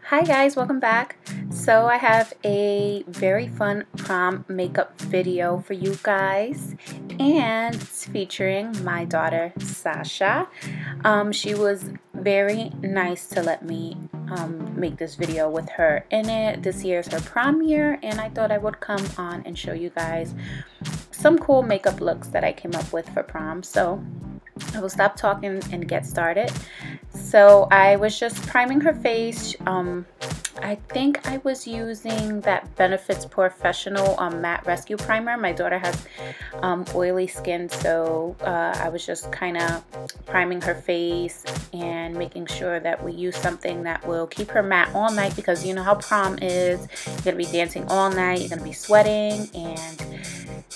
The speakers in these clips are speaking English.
Hi guys, welcome back. So I have a very fun prom makeup video for you guys, and it's featuring my daughter Sasha. She was very nice to let me make this video with her in it. This year is her prom year, and I thought I would come on and show you guys some cool makeup looks that I came up with for prom. So I will stop talking and get started. So I was just priming her face. I think I was using that Benefit's POREfessional Matte Rescue Primer. My daughter has oily skin, so I was just kind of priming her face and making sure that we use something that will keep her matte all night, because you know how prom is. You're going to be dancing all night, you're going to be sweating, and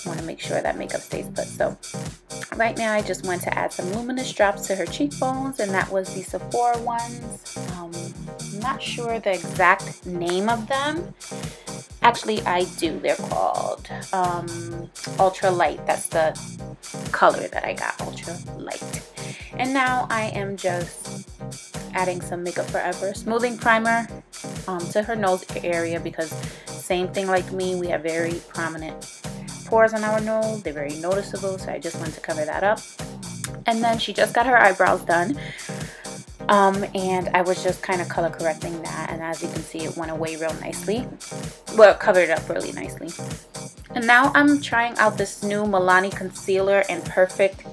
want to make sure that makeup stays put. So right now I just want to add some luminous drops to her cheekbones, and that was the Soar ones. I'm not sure the exact name of them. Actually, I do. They're called Ultra Light. That's the color that I got, Ultra Light. And now I am just adding some Makeup Forever smoothing primer to her nose area, because same thing like me, we have very prominent pores on our nose. They're very noticeable, so I just want to cover that up. And then she just got her eyebrows done, and I was just kind of color correcting that, and as you can see, it went away real nicely. Well, it covered up really nicely. And now I'm trying out this new Milani concealer and Perfect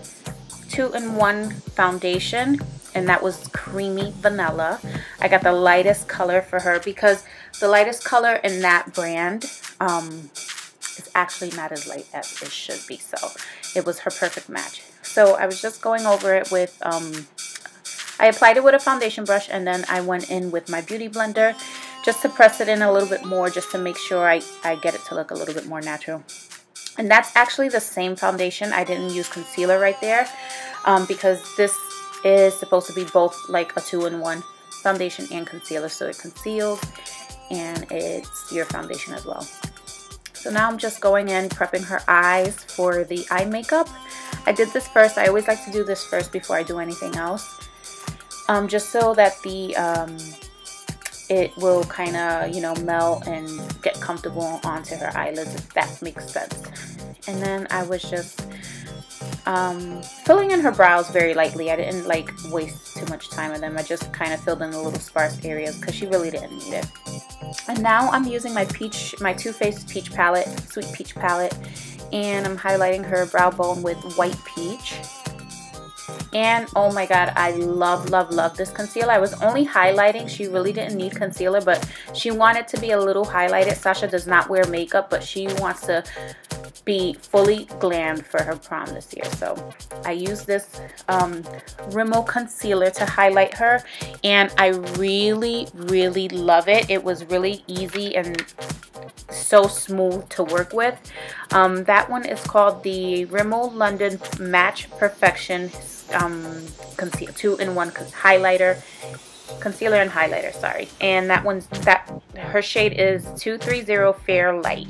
2-in-1 foundation, and that was creamy vanilla. I got the lightest color for her, because the lightest color in that brand is actually not as light as it should be, so it was her perfect match. So I was just going over it with I applied it with a foundation brush, and then I went in with my beauty blender just to press it in a little bit more, just to make sure I get it to look a little bit more natural. And that's actually the same foundation. I didn't use concealer right there, because this is supposed to be both like a 2-in-1 foundation and concealer, so it conceals and it's your foundation as well. So now I'm just going in, prepping her eyes for the eye makeup. I did this first. I always like to do this first before I do anything else, just so that the it will kind of, you know, melt and get comfortable onto her eyelids, if that makes sense. And then I was just filling in her brows very lightly. I didn't like waste too much time on them. I just kind of filled in the little sparse areas because she really didn't need it. And now I'm using my Too Faced Peach Palette, Sweet Peach Palette, and I'm highlighting her brow bone with White Peach. And oh my god, I love, love, love this concealer. I was only highlighting. She really didn't need concealer, but she wanted to be a little highlighted. Sasha does not wear makeup, but she wants to be fully glammed for her prom this year. So I used this Rimmel concealer to highlight her, and I really, really love it. It was really easy and so smooth to work with. That one is called the Rimmel London Match Perfection Concealer 2-in-1 highlighter, concealer and highlighter, sorry. And her shade is 230 Fair Light.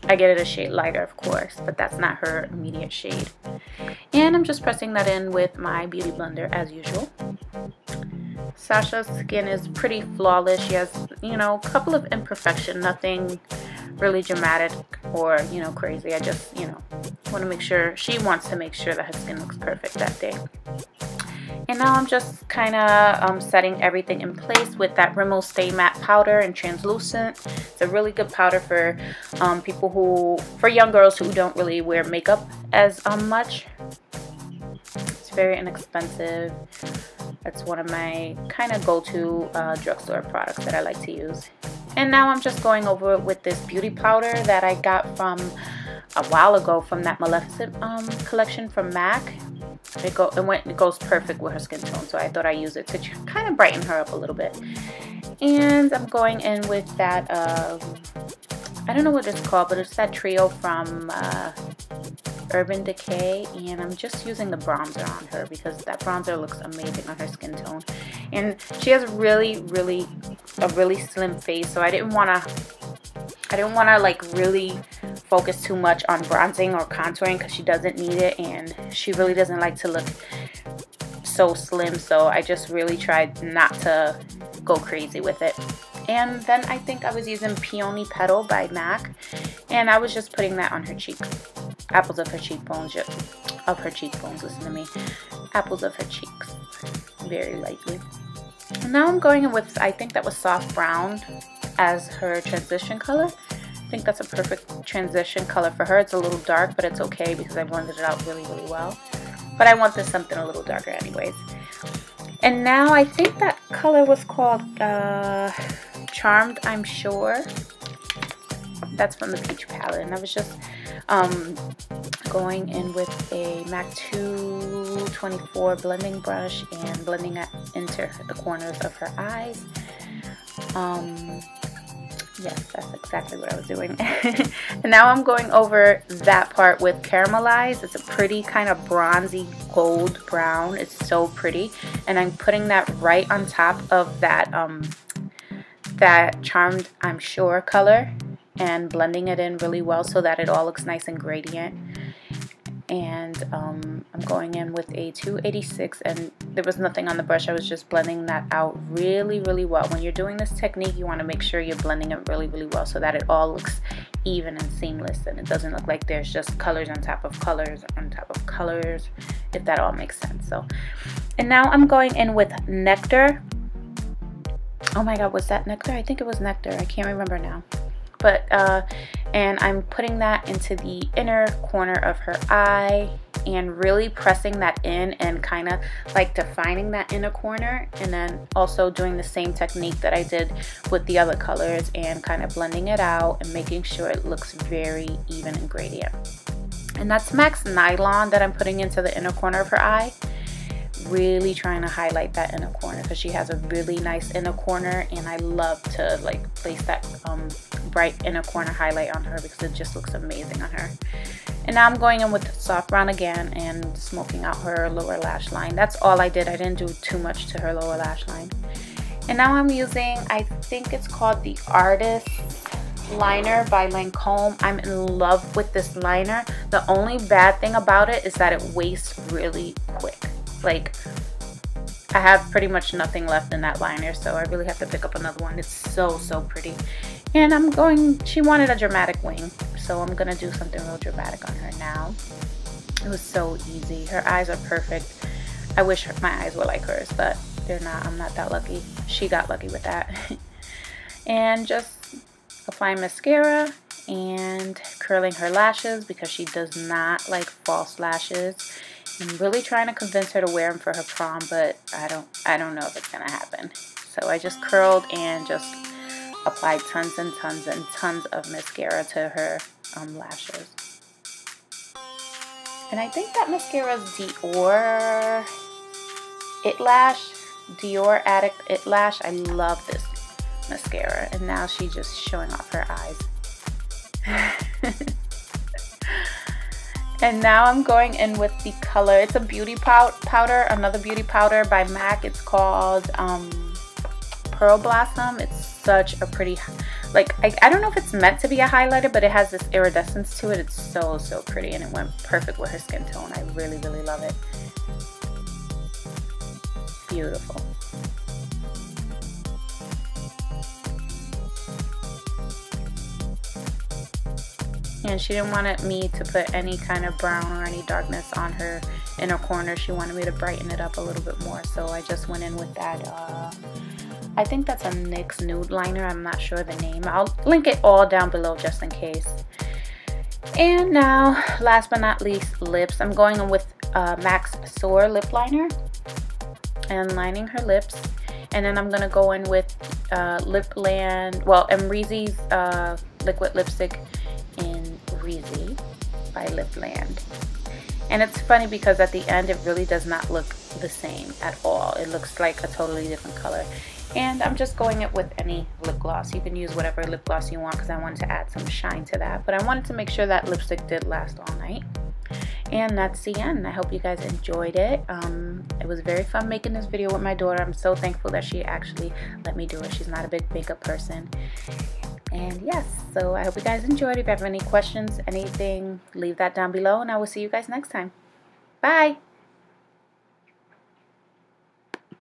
I get it a shade lighter, of course, but that's not her immediate shade. And I'm just pressing that in with my beauty blender as usual. Sasha's skin is pretty flawless. She has, you know, a couple of imperfections, nothing really dramatic or, you know, crazy. I just, you know, want to make sure, she wants to make sure that her skin looks perfect that day. And now I'm just kind of setting everything in place with that Rimmel Stay Matte powder and translucent. It's a really good powder for for young girls who don't really wear makeup as much. It's very inexpensive. It's one of my kind of go-to drugstore products that I like to use. And now I'm just going over it with this beauty powder that I got from a while ago from that Maleficent collection from MAC. It goes perfect with her skin tone, so I thought I'd use it to kind of brighten her up a little bit. And I'm going in with that, I don't know what it's called, but it's that trio from Urban Decay, and I'm just using the bronzer on her because that bronzer looks amazing on her skin tone. And she has a really slim face, so I didn't want to like really focus too much on bronzing or contouring, because she doesn't need it, and she really doesn't like to look so slim, so I just really tried not to go crazy with it. And then I think I was using Peony Petal by MAC, and I was just putting that on her cheek, apples of her cheekbones, listen to me, apples of her cheeks, very lightly. And now I'm going in with, I think that was soft brown as her transition color. I think that's a perfect transition color for her. It's a little dark, but it's okay because I blended it out really, really well. But I want this something a little darker anyways. And now I think that color was called Charmed, I'm sure. That's from the Peach palette. And I was just going in with a MAC 224 blending brush and blending it into the corners of her eyes. Yes, that's exactly what I was doing. And now I'm going over that part with Caramelize. It's a pretty kind of bronzy gold brown. It's so pretty. And I'm putting that right on top of that that Charmed, I'm Sure color, and blending it in really well so that it all looks nice and gradient. And I'm going in with a 286, and there was nothing on the brush. I was just blending that out really, really well. When you're doing this technique, you want to make sure you're blending it really, really well so that it all looks even and seamless, and it doesn't look like there's just colors on top of colors on top of colors, if that all makes sense. So, and now I'm going in with Nectar. Oh my god, was that Nectar? I think it was Nectar. I can't remember now. But and I'm putting that into the inner corner of her eye and really pressing that in and kind of like defining that inner corner, and then also doing the same technique that I did with the other colors and kind of blending it out and making sure it looks very even and gradient. And that's MAC's Nylon that I'm putting into the inner corner of her eye. Really trying to highlight that inner corner because she has a really nice inner corner, and I love to like place that bright inner corner highlight on her because it just looks amazing on her. And now I'm going in with soft brown again and smoking out her lower lash line. That's all I did. I didn't do too much to her lower lash line. And now I'm using, I think it's called the Artist liner by Lancome. I'm in love with this liner. The only bad thing about it is that it wastes really quick. Like, I have pretty much nothing left in that liner, so I really have to pick up another one. It's so, so pretty. And I'm going, she wanted a dramatic wing, so I'm gonna do something real dramatic on her now. It was so easy. Her eyes are perfect. I wish my eyes were like hers, but they're not. I'm not that lucky. She got lucky with that. And just applying mascara and curling her lashes because she does not like false lashes. I'm really trying to convince her to wear them for her prom, but I don't know if it's gonna happen. So I just curled and just applied tons and tons and tons of mascara to her lashes. And I think that mascara is Dior It Lash, Dior Addict It Lash. I love this mascara, and now she's just showing off her eyes. And now I'm going in with the color. It's a beauty powder, another beauty powder by MAC. It's called Pearl Blossom. It's such a pretty, like, I don't know if it's meant to be a highlighter, but it has this iridescence to it. It's so, so pretty, and it went perfect with her skin tone. I really, really love it. Beautiful. And she didn't want me to put any kind of brown or any darkness on her inner corner. She wanted me to brighten it up a little bit more. So I just went in with that, I think that's a NYX nude liner. I'm not sure the name. I'll link it all down below just in case. And now, last but not least, lips. I'm going in with MAC's Soar lip liner and lining her lips. And then I'm going to go in with Lipland, well, and Rezy's liquid lipstick in Rezy by Lipland. And it's funny because at the end it really does not look the same at all. It looks like a totally different color. And I'm just going it with any lip gloss. You can use whatever lip gloss you want because I wanted to add some shine to that. But I wanted to make sure that lipstick did last all night. And that's the end. I hope you guys enjoyed it. It was very fun making this video with my daughter. I'm so thankful that she actually let me do it. She's not a big makeup person. And yes, so I hope you guys enjoyed. If you have any questions, anything, leave that down below, and I will see you guys next time. Bye!